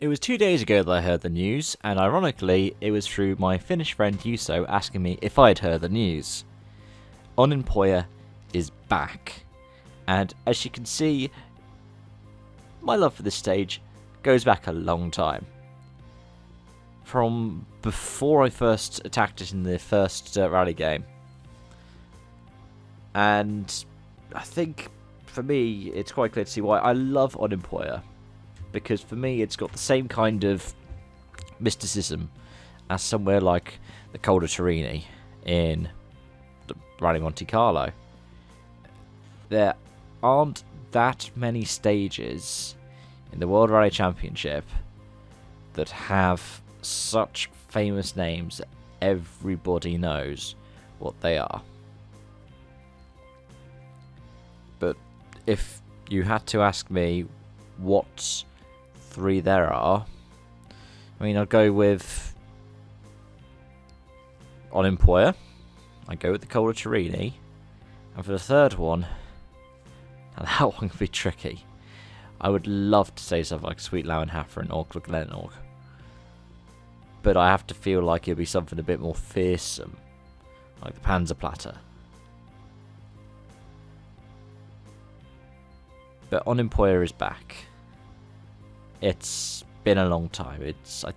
It was 2 days ago that I heard the news, and ironically, it was through my Finnish friend Juso asking me if I'd heard the news. Ouninpohja is back, and as you can see, my love for this stage goes back a long time. From before I first attacked it in the first rally game. And I think, for me, it's quite clear to see why I love Ouninpohja. Because for me, it's got the same kind of mysticism as somewhere like the Col de Torini in the Rally Monte Carlo. There aren't that many stages in the World Rally Championship that have such famous names that everybody knows what they are. But if you had to ask me what three there are, I mean, I'll go with Ouninpohja, I'd go with the Col de Torini, and for the third one, and that one can be tricky, I would love to say something like Sweet Lauenhafer or Glenorg, but I have to feel like it'd be something a bit more fearsome, like the Panzerplatte. But Ouninpohja is back. It's been a long time. It's, I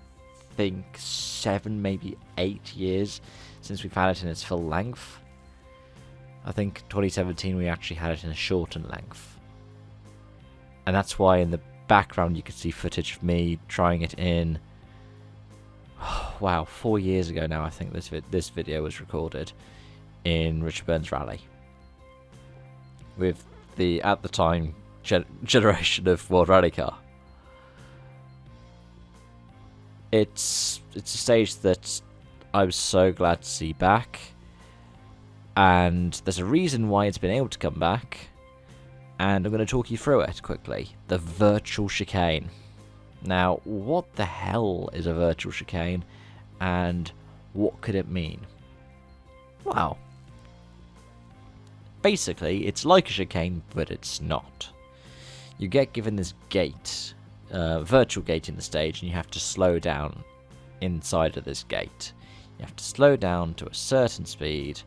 think, 7, maybe 8 years since we've had it in its full length. I think 2017 we actually had it in a shortened length. And that's why in the background you can see footage of me trying it in... wow, 4 years ago now I think this video was recorded in Richard Burns Rally. With the, at the time, generation of World Rally Car. It's a stage that I'm so glad to see back, and there's a reason why it's been able to come back, and I'm going to talk you through it quickly. The virtual chicane. Now, what the hell is a virtual chicane, and what could it mean? Well, basically, it's like a chicane, but it's not. You get given this gate, virtual gate in the stage, and you have to slow down inside of this gate. You have to slow down to a certain speed.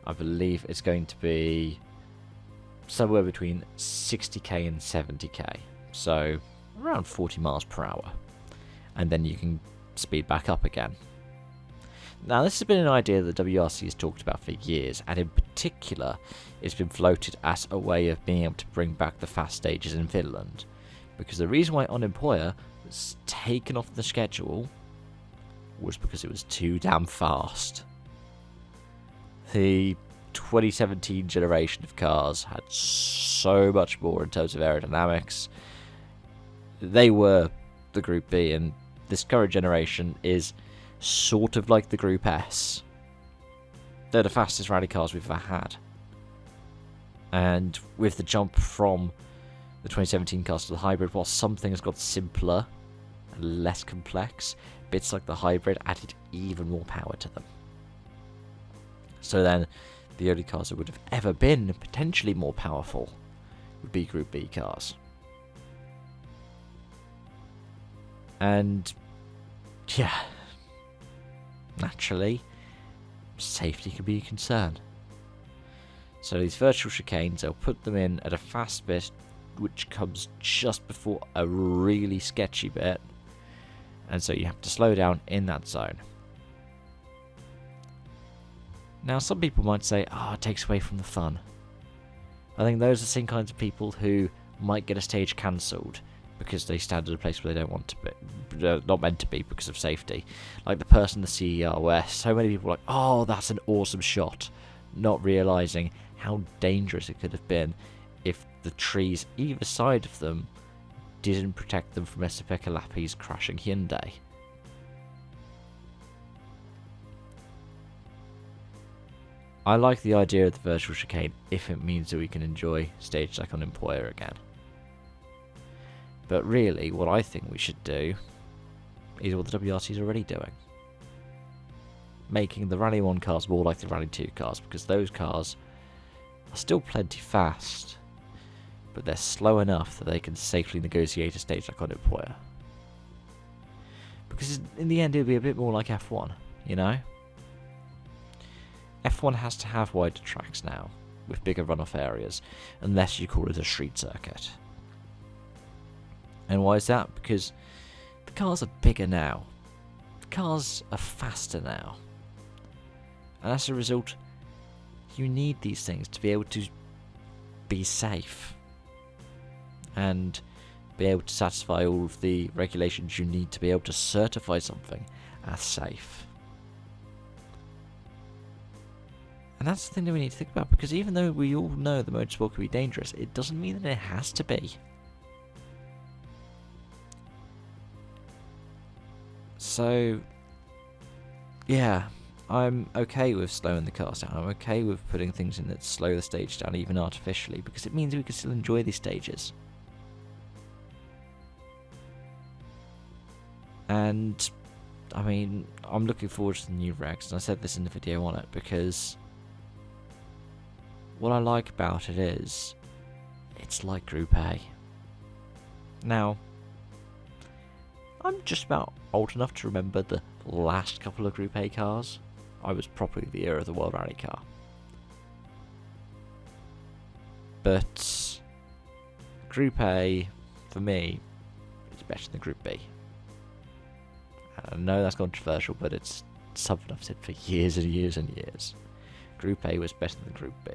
I believe it's going to be somewhere between 60k and 70k, so around 40 miles per hour, and then you can speed back up again. Now, this has been an idea that WRC has talked about for years, and in particular, it's been floated as a way of being able to bring back the fast stages in Finland. Because the reason why Ouninpohja was taken off the schedule was because it was too damn fast. The 2017 generation of cars had so much more in terms of aerodynamics. They were the Group B, and this current generation is sort of like the Group S. They're the fastest rally cars we've ever had. And with the jump from the 2017 cars to the hybrid, while something has got simpler and less complex, bits like the hybrid added even more power to them. So then, the only cars that would have ever been potentially more powerful would be Group B cars. And, yeah, naturally, safety could be a concern. So these virtual chicanes, they'll put them in at a fast bit, which comes just before a really sketchy bit, and so you have to slow down in that zone. Now, some people might say, it takes away from the fun. I think those are the same kinds of people who might get a stage cancelled because they stand at a place where they don't want to be, not meant to be because of safety. Like the person in the CER, where so many people are like, that's an awesome shot, not realising how dangerous it could have been if the trees either side of them didn't protect them from Esa-Pekka Lappi's crashing Hyundai. I like the idea of the virtual chicane if it means that we can enjoy stages like Ouninpohja again. But really, what I think we should do is what the WRC is already doing. Making the Rally 1 cars more like the Rally 2 cars, because those cars are still plenty fast, but they're slow enough that they can safely negotiate a stage like Ouninpohja. Because in the end, it'll be a bit more like F1, you know? F1 has to have wider tracks now, with bigger runoff areas, unless you call it a street circuit. And why is that? Because the cars are bigger now. The cars are faster now. And as a result, you need these things to be able to be safe. And be able to satisfy all of the regulations you need to be able to certify something as safe. And that's the thing that we need to think about, because even though we all know the motorsport can be dangerous, it doesn't mean that it has to be. So, yeah, I'm okay with slowing the cars down. I'm okay with putting things in that slow the stage down, even artificially, because it means we can still enjoy these stages. And, I mean, I'm looking forward to the new regs, and I said this in the video on it, because what I like about it is, it's like Group A. Now, I'm just about old enough to remember the last couple of Group A cars. I was probably the era of the World Rally car. But Group A, for me, is better than Group B. I know that's controversial, but it's something I've said for years and years and years. Group A was better than Group B.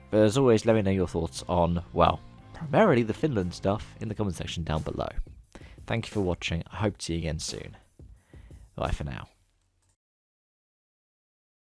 But as always, let me know your thoughts on, well, primarily the Finland stuff in the comment section down below. Thank you for watching. I hope to see you again soon. Bye for now.